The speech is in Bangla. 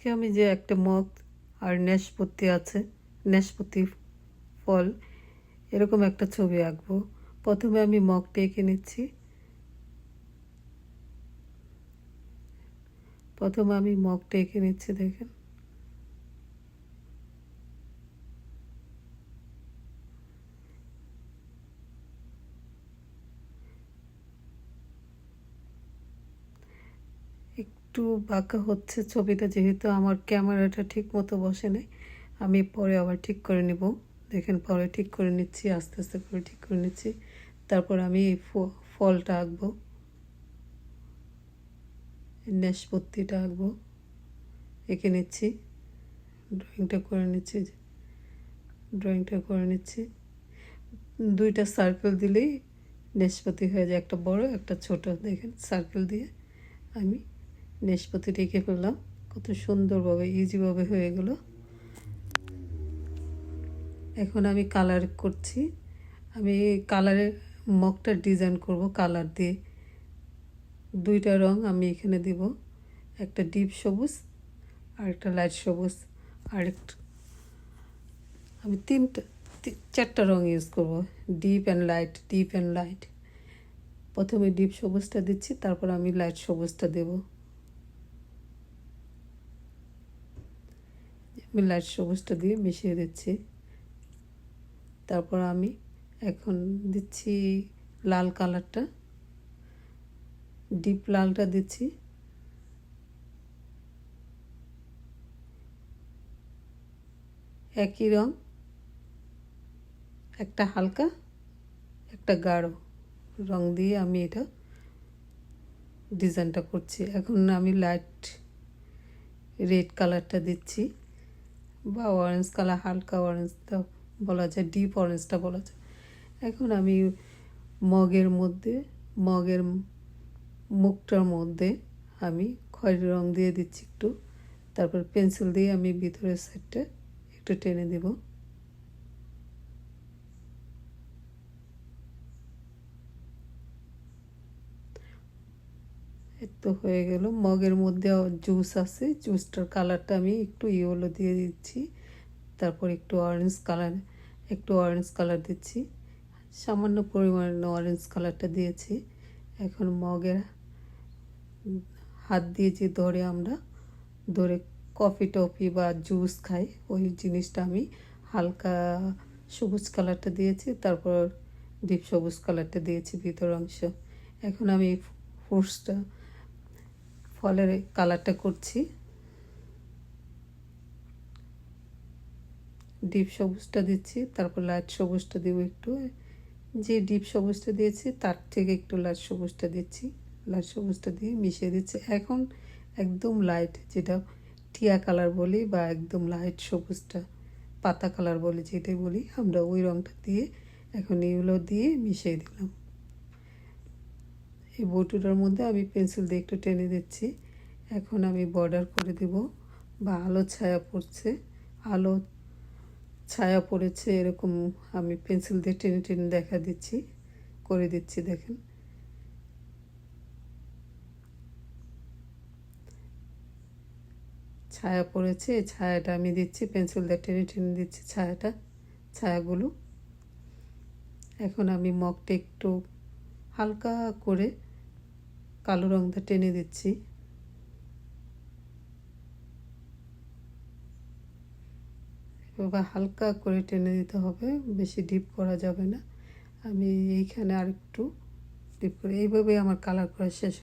আজকে আমি যে একটা মগ আর নাশপাতি আছে, নাশপাতি ফল, এরকম একটা ছবি আঁকবো। প্রথমে আমি মগটা এঁকে নিচ্ছি। দেখেন। একটু বাঁকা হচ্ছে ছবিটা, যেহেতু আমার ক্যামেরাটা ঠিক মতো বসে নাই। আমি পরে আবার ঠিক করে নিব। দেখেন, পরে ঠিক করে নিচ্ছি, আস্তে আস্তে করে ঠিক করে নিচ্ছি। তারপর আমি এই ফলটা আঁকবো, নাশপাতিটা আঁকবো। এঁকে নিচ্ছি, ড্রয়িংটা করে নিচ্ছি। দুইটা সার্কেল দিলেই নাশপাতি হয়ে যায়, একটা বড় একটা ছোট। দেখেন, সার্কেল দিয়ে আমি নাশপাতিটা এঁকে ফেললাম। কত সুন্দরভাবে, ইজিভাবে হয়ে গেল। এখন আমি কালার করছি। আমি কালারের মগটা ডিজাইন করব কালার দিয়ে। দুইটা রং আমি এখানে দিব, একটা ডিপ সবুজ আর একটা লাইট সবুজ। আর আমি চারটা রং ইউজ করব, ডিপ অ্যান্ড লাইট। প্রথমে ডিপ সবুজটা দিচ্ছি, তারপর আমি লাইট সবুজটা দেব। আমি লাইট সবুজটা দিয়ে মিশিয়ে দিচ্ছি। তারপর আমি এখন দিচ্ছি লাল কালারটা, ডিপ লালটা দিচ্ছি। একই রং, একটা হালকা একটা গাঢ় রং দিয়ে আমি এটা ডিজাইনটা করছি। এখন আমি লাইট রেড কালারটা দিচ্ছি, বা অরেঞ্জ কালার, হালকা অরেঞ্জটা বলা যায়, ডিপ অরেঞ্জটা বলা যায়। এখন আমি মগের মুখটার মধ্যে আমি খয়েরি রং দিয়ে দিচ্ছি একটু। তারপর পেন্সিল দিয়ে আমি ভিতরের সাইডটা একটু টেনে দেব। তো হয়ে গেল। মগের মধ্যে জুস আছে, জুসটার কালারটা আমি একটু ইয়েলো দিয়ে দিচ্ছি। তারপর একটু অরেঞ্জ কালার দিচ্ছি, সামান্য পরিমাণে অরেঞ্জ কালারটা দিয়েছি। এখন মগের হাত দিয়ে যে ধরে কফি টফি বা জুস খাই, ওই জিনিসটা আমি হালকা সবুজ কালারটা দিয়েছি, তারপর ডিপ সবুজ কালারটা দিয়েছি ভিতর অংশ। এখন আমি ফলের কালারটা করছি। ডিপ সবুজটা দিচ্ছি, তারপর লাইট সবুজটা দিব একটু। যে ডিপ সবুজটা দিয়েছি তার থেকে একটু লাইট সবুজটা দিচ্ছি। লাইট সবুজটা দিয়ে মিশিয়ে দিচ্ছি। এখন একদম লাইট, যেটা টিয়া কালার বলি, বা একদম লাইট সবুজটা পাতা কালার বলি, যেটাই বলি আমরা, ওই রঙটা দিয়ে এখন এগুলো দিয়ে মিশিয়ে দিলাম। এই বটুটার মধ্যে আমি পেন্সিল দিয়ে একটু টেনে দিচ্ছি। এখন আমি বর্ডার করে দেব, বা আলো ছায়া পড়েছে এরকম আমি পেন্সিল দিয়ে টেনে টেনে করে দিচ্ছি। দেখেন, ছায়া পড়েছে, এই ছায়াটা আমি দিচ্ছি, পেন্সিল দিয়ে টেনে টেনে দিচ্ছি ছায়াগুলো। এখন আমি মগটা একটু হালকা করে কালো রংটা টেনে দিচ্ছি। এবার হালকা করে টেনে দিতে হবে, বেশি ডিপ করা যাবে না। আমি এইখানে আর একটু ডিপ করে, এইভাবে আমার কালার করা শেষ।